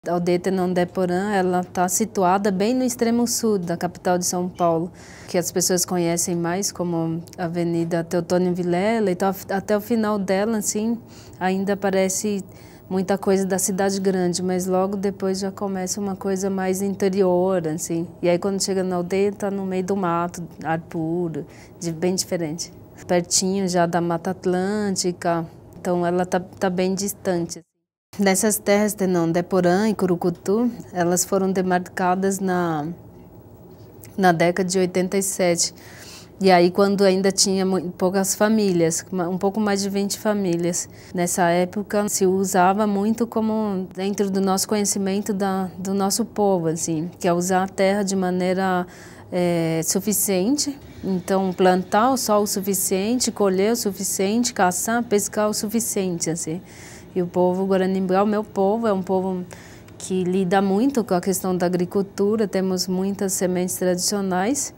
A aldeia Tenonde-Porã, ela está situada bem no extremo sul da capital de São Paulo, que as pessoas conhecem mais como Avenida Teotônio Vilela. Então, até o final dela, assim, ainda parece muita coisa da cidade grande, mas logo depois já começa uma coisa mais interior, assim. E aí quando chega na aldeia, está no meio do mato, ar puro, bem diferente. Pertinho já da Mata Atlântica, então ela tá bem distante. Nessas terras Tenonde-Porã e Curucutu, elas foram demarcadas na década de 87. E aí quando ainda tinha poucas famílias, um pouco mais de 20 famílias. Nessa época se usava muito como dentro do nosso conhecimento do nosso povo, assim, que é usar a terra de maneira suficiente. Então plantar só o suficiente, colher o suficiente, caçar, pescar o suficiente, assim. E o povo Guaranimbá, o meu povo, é um povo que lida muito com a questão da agricultura, temos muitas sementes tradicionais,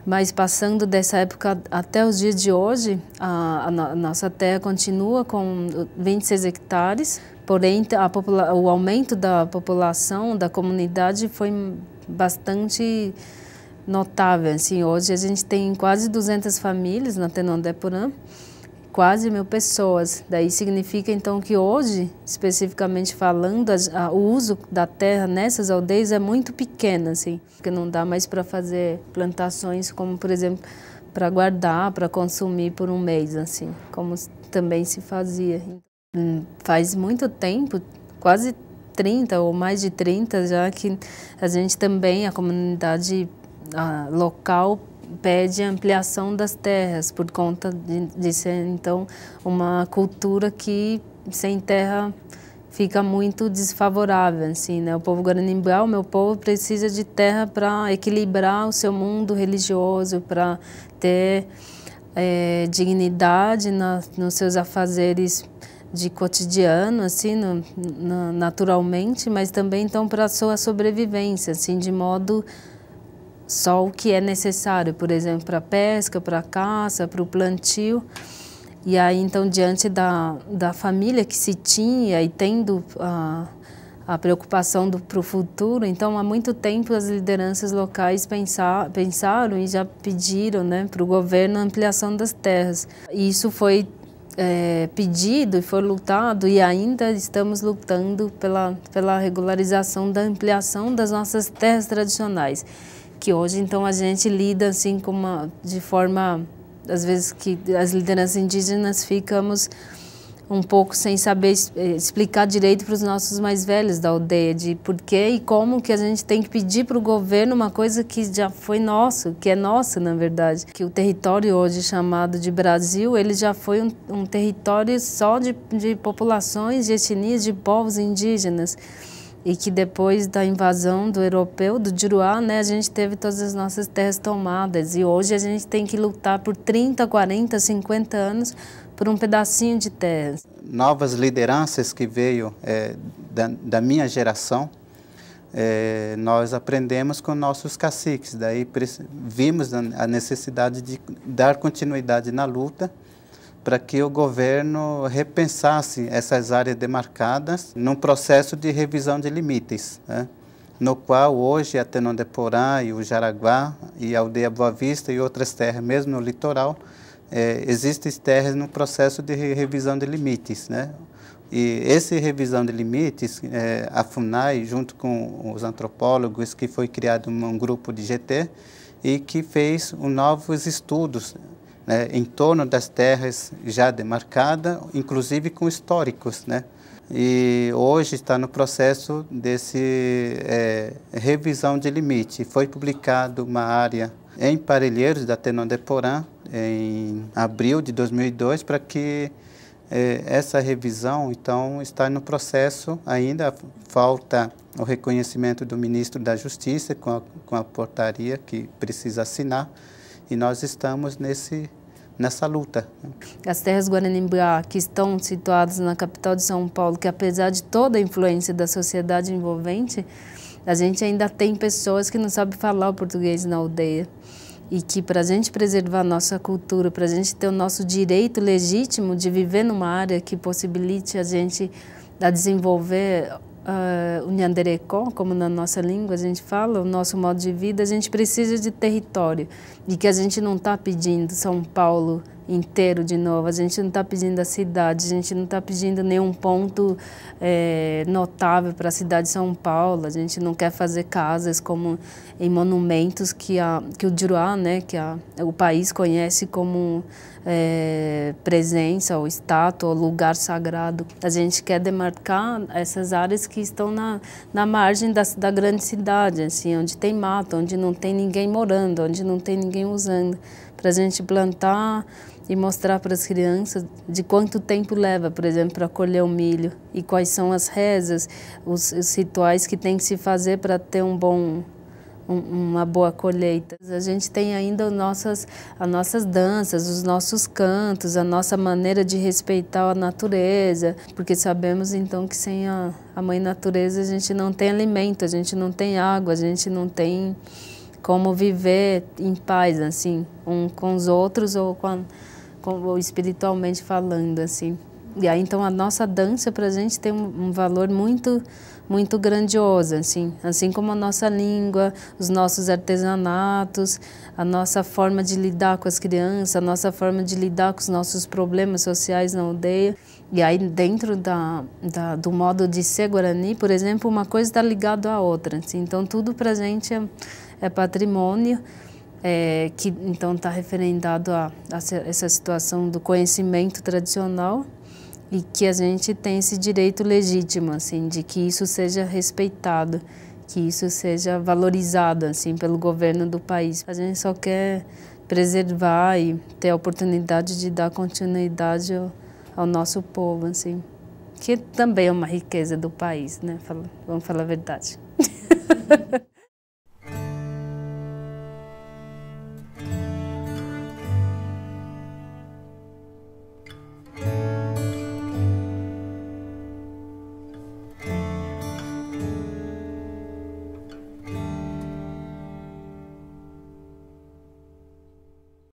mas passando dessa época até os dias de hoje, a nossa terra continua com 26 hectares, porém o aumento da população, da comunidade foi bastante notável. Assim, hoje a gente tem quase 200 famílias na Tenonde-Porã, quase 1000 pessoas. Daí significa então que hoje, especificamente falando, o uso da terra nessas aldeias é muito pequeno, assim, porque não dá mais para fazer plantações como, por exemplo, para guardar, para consumir por um mês, assim, como também se fazia. Faz muito tempo, quase 30 ou mais de 30 já, que a gente também, a comunidade local, pede a ampliação das terras por conta de ser, então, uma cultura que sem terra fica muito desfavorável, assim, né? O povo Guaranimbá, o meu povo, precisa de terra para equilibrar o seu mundo religioso, para ter dignidade nos seus afazeres de cotidiano, assim, naturalmente, mas também, então, para a sua sobrevivência, assim, de modo só o que é necessário, por exemplo, para a pesca, para a caça, para o plantio. E aí, então, diante da família que se tinha e tendo a preocupação para o futuro, então, há muito tempo as lideranças locais pensaram e já pediram, né, para o governo a ampliação das terras. E isso foi pedido e foi lutado, e ainda estamos lutando pela regularização da ampliação das nossas terras tradicionais, que hoje, então, a gente lida assim de forma, às vezes, que as lideranças indígenas ficamos um pouco sem saber explicar direito para os nossos mais velhos da aldeia, de por que e como que a gente tem que pedir para o governo uma coisa que já foi nosso, que é nossa, na verdade. Que o território hoje chamado de Brasil, ele já foi um território só de populações, de etnias, de povos indígenas. E que depois da invasão do europeu, do Juruá, né, a gente teve todas as nossas terras tomadas. E hoje a gente tem que lutar por 30, 40, 50 anos por um pedacinho de terra. Novas lideranças que veio da minha geração, nós aprendemos com nossos caciques. Daí vimos a necessidade de dar continuidade na luta, para que o governo repensasse essas áreas demarcadas num processo de revisão de limites, né? No qual hoje a Tenonde-Porã e o Jaraguá e a aldeia Boa Vista e outras terras, mesmo no litoral, existem terras no processo de revisão de limites, né? E essa revisão de limites, a FUNAI, junto com os antropólogos, que foi criado um grupo de GT e que fez novos estudos, né, em torno das terras já demarcadas, inclusive com históricos, né? E hoje está no processo desse revisão de limite. Foi publicado uma área em Parelheiros da Tenonde-Porã em abril de 2002, para que essa revisão, então, está no processo. Ainda falta o reconhecimento do ministro da Justiça com a portaria que precisa assinar. E nós estamos nessa luta. As terras Guaranimbá, que estão situadas na capital de São Paulo, que apesar de toda a influência da sociedade envolvente, a gente ainda tem pessoas que não sabem falar o português na aldeia. E que para a gente preservar a nossa cultura, para a gente ter o nosso direito legítimo de viver numa área que possibilite a gente a desenvolver o Nhanderecó, como na nossa língua a gente fala, o nosso modo de vida, a gente precisa de território. E que a gente não está pedindo São Paulo inteiro de novo, a gente não está pedindo a cidade, a gente não está pedindo nenhum ponto notável para a cidade de São Paulo, a gente não quer fazer casas como em monumentos que o Juruá, né, que o país conhece como presença ou estátua ou lugar sagrado. A gente quer demarcar essas áreas que estão na margem da grande cidade, assim, onde tem mato, onde não tem ninguém morando, onde não tem ninguém usando, para a gente plantar e mostrar para as crianças de quanto tempo leva, por exemplo, para colher o milho e quais são as rezas, os rituais que tem que se fazer para ter uma boa colheita. A gente tem ainda as nossas danças, os nossos cantos, a nossa maneira de respeitar a natureza, porque sabemos então que sem a mãe natureza a gente não tem alimento, a gente não tem água, a gente não tem como viver em paz, assim, com os outros ou ou espiritualmente falando, assim. E aí, então, a nossa dança para a gente tem um valor muito, muito grandioso, assim como a nossa língua, os nossos artesanatos, a nossa forma de lidar com as crianças, a nossa forma de lidar com os nossos problemas sociais na aldeia. E aí, dentro do modo de ser Guarani, por exemplo, uma coisa está ligada à outra, assim. Então, tudo para a gente é patrimônio, que então está referendado a essa situação do conhecimento tradicional e que a gente tem esse direito legítimo, assim, de que isso seja respeitado, que isso seja valorizado, assim, pelo governo do país. A gente só quer preservar e ter a oportunidade de dar continuidade ao nosso povo, assim, que também é uma riqueza do país, né? Vamos falar a verdade.